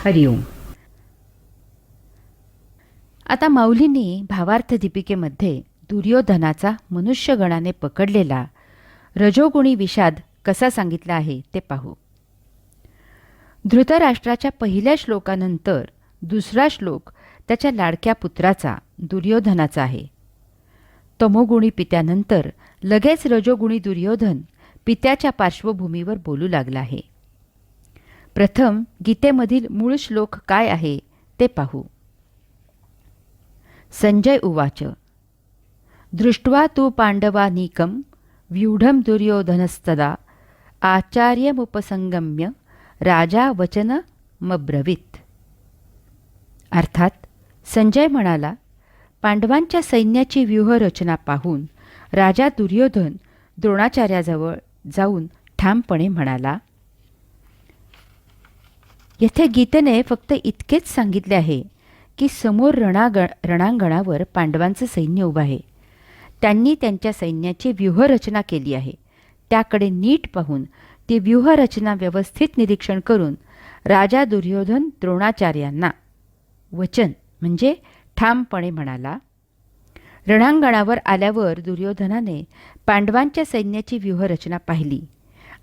हरिओम. आता माऊलींनी भावार्थ दीपिकेमध्ये दुर्योधनाचा मनुष्यगणाने पकडलेला रजोगुणी विषाद कसा सांगितला आहे ते पाहू. धृतराष्ट्राच्या पहिल्या श्लोकानंतर दुसरा श्लोक त्याच्या लाडक्या पुत्राचा दुर्योधनाचा आहे. तमोगुणी पित्यानंतर लगेच रजोगुणी दुर्योधन पित्याच्या पार्श्वभूमीवर बोलू लागला आहे. प्रथम गीतेमधील मूळ श्लोक काय आहे ते पाहू. संजय उवाच दृष्ट्वा तु पांडवानीकं व्यूढं दुर्योधनस्तदा आचार्यमुपसंगम्य राजा वचनमब्रवीत. अर्थात संजय म्हणाला, पांडवांच्या सैन्याची व्यूहरचना पाहून राजा दुर्योधन द्रोणाचार्याजवळ जाऊन ठामपणे म्हणाला. येथे गीतेने फक्त इतकेच सांगितले आहे की समोर रणांगणावर पांडवांचं सैन्य उभं आहे. त्यांनी त्यांच्या सैन्याची व्यूहरचना केली आहे. त्याकडे नीट पाहून ती व्यूहरचना व्यवस्थित निरीक्षण करून राजा दुर्योधन द्रोणाचार्यांना वचन म्हणजे ठामपणे म्हणाला. रणांगणावर आल्यावर दुर्योधनाने पांडवांच्या सैन्याची व्यूहरचना पाहिली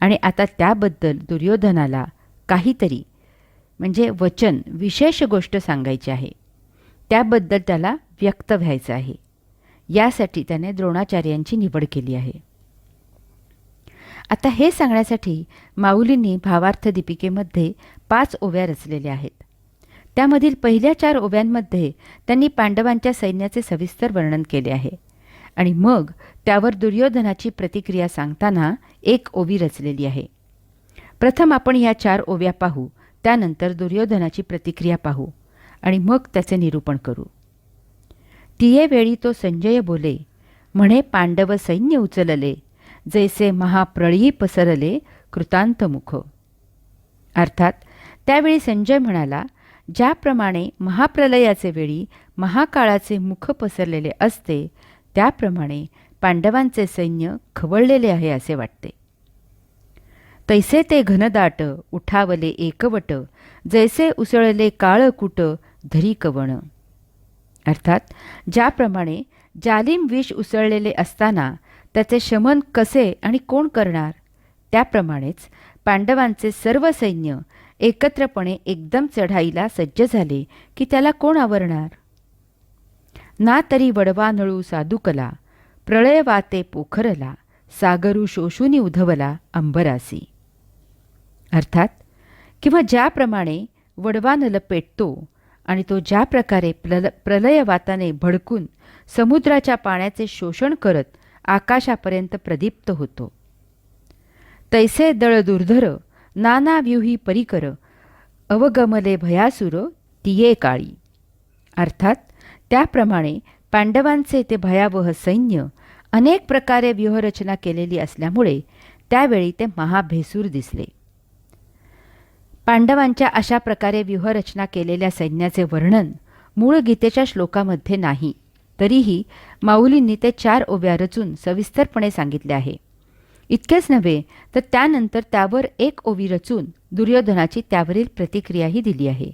आणि आता त्याबद्दल दुर्योधनाला काहीतरी म्हणजे वचन विशेष गोष्ट सांगायची आहे. त्याबद्दल त्याला व्यक्त व्हायचं आहे. यासाठी त्याने द्रोणाचार्यांची निवड केली आहे. आता हे सांगण्यासाठी माऊलींनी भावार्थ दीपिकेमध्ये 5 ओव्या रचलेल्या आहेत. त्यामधील पहिल्या 4 ओव्यांमध्ये त्यांनी पांडवांच्या सैन्याचे सविस्तर वर्णन केले आहे आणि मग त्यावर दुर्योधनाची प्रतिक्रिया सांगताना 1 ओवी रचलेली आहे. प्रथम आपण ह्या 4 ओव्या पाहू, त्यानंतर दुर्योधनाची प्रतिक्रिया पाहू आणि मग त्याचे निरूपण करू. तिये वेळी तो संजय बोले, म्हणे पांडव सैन्य उचलले, जैसे महाप्रळयी पसरले कृतांतमुख. अर्थात त्यावेळी संजय म्हणाला, ज्याप्रमाणे महाप्रलयाचे वेळी महाकाळाचे मुख पसरलेले असते त्याप्रमाणे पांडवांचे सैन्य खवळलेले आहे असे वाटते. तैसे ते घनदाट उठावले एकवट, जैसे उसळले काळकूट धरी कवण. अर्थात ज्याप्रमाणे जालिम विष उसळलेले असताना त्याचे शमन कसे आणि कोण करणार, त्याप्रमाणेच पांडवांचे सर्व सैन्य एकत्रपणे एकदम चढाईला सज्ज झाले की त्याला कोण आवरणार. ना तरी वडवा नळू साधुकला, प्रळय वाते पोखरला, सागरू शोषुनी उधवला अंबरासी. अर्थात किंवा ज्याप्रमाणे वडवा नल पेटतो आणि तो ज्या प्रकारे प्रलयवाताने भडकून समुद्राच्या पाण्याचे शोषण करत आकाशापर्यंत प्रदीप्त होतो, तैसे दळ दुर्धर नाना व्यूही परिकर, अवगमले भयासुर तिये काळी. अर्थात त्याप्रमाणे पांडवांचे ते भयावह सैन्य अनेक प्रकारे व्यूहरचना केलेली असल्यामुळे त्यावेळी ते महाभेसूर दिसले. पांडवांच्या अशा प्रकारे व्यूहरचना केलेल्या सैन्याचे वर्णन मूळ गीतेच्या श्लोकामध्ये नाही, तरीही माऊलींनी ते 4 ओव्या रचून सविस्तरपणे सांगितले आहे. इतकेच नव्हे तर त्यानंतर त्यावर 1 ओवी रचून दुर्योधनाची त्यावरील प्रतिक्रियाही दिली आहे.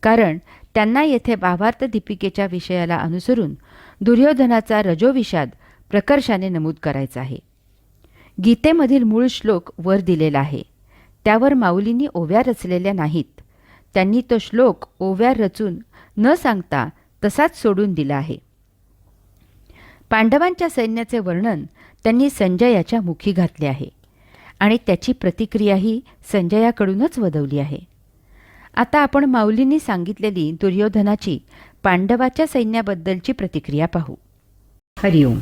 कारण त्यांना येथे भावार्थ दीपिकेच्या विषयाला अनुसरून दुर्योधनाचा रजोविषाद प्रकर्षाने नमूद करायचा आहे. गीतेमधील मूळ श्लोक वर दिलेला आहे. त्यावर माऊलींनी ओव्या रचलेल्या नाहीत. त्यांनी तो श्लोक ओव्या रचून न सांगता तसाच सोडून दिला आहे. पांडवांच्या सैन्याचे वर्णन त्यांनी संजयाच्या मुखी घातले आहे आणि त्याची प्रतिक्रियाही संजयाकडूनच वदवली आहे. आता आपण माऊलींनी सांगितलेली दुर्योधनाची पांडवाच्या सैन्याबद्दलची प्रतिक्रिया पाहू. हरिओम.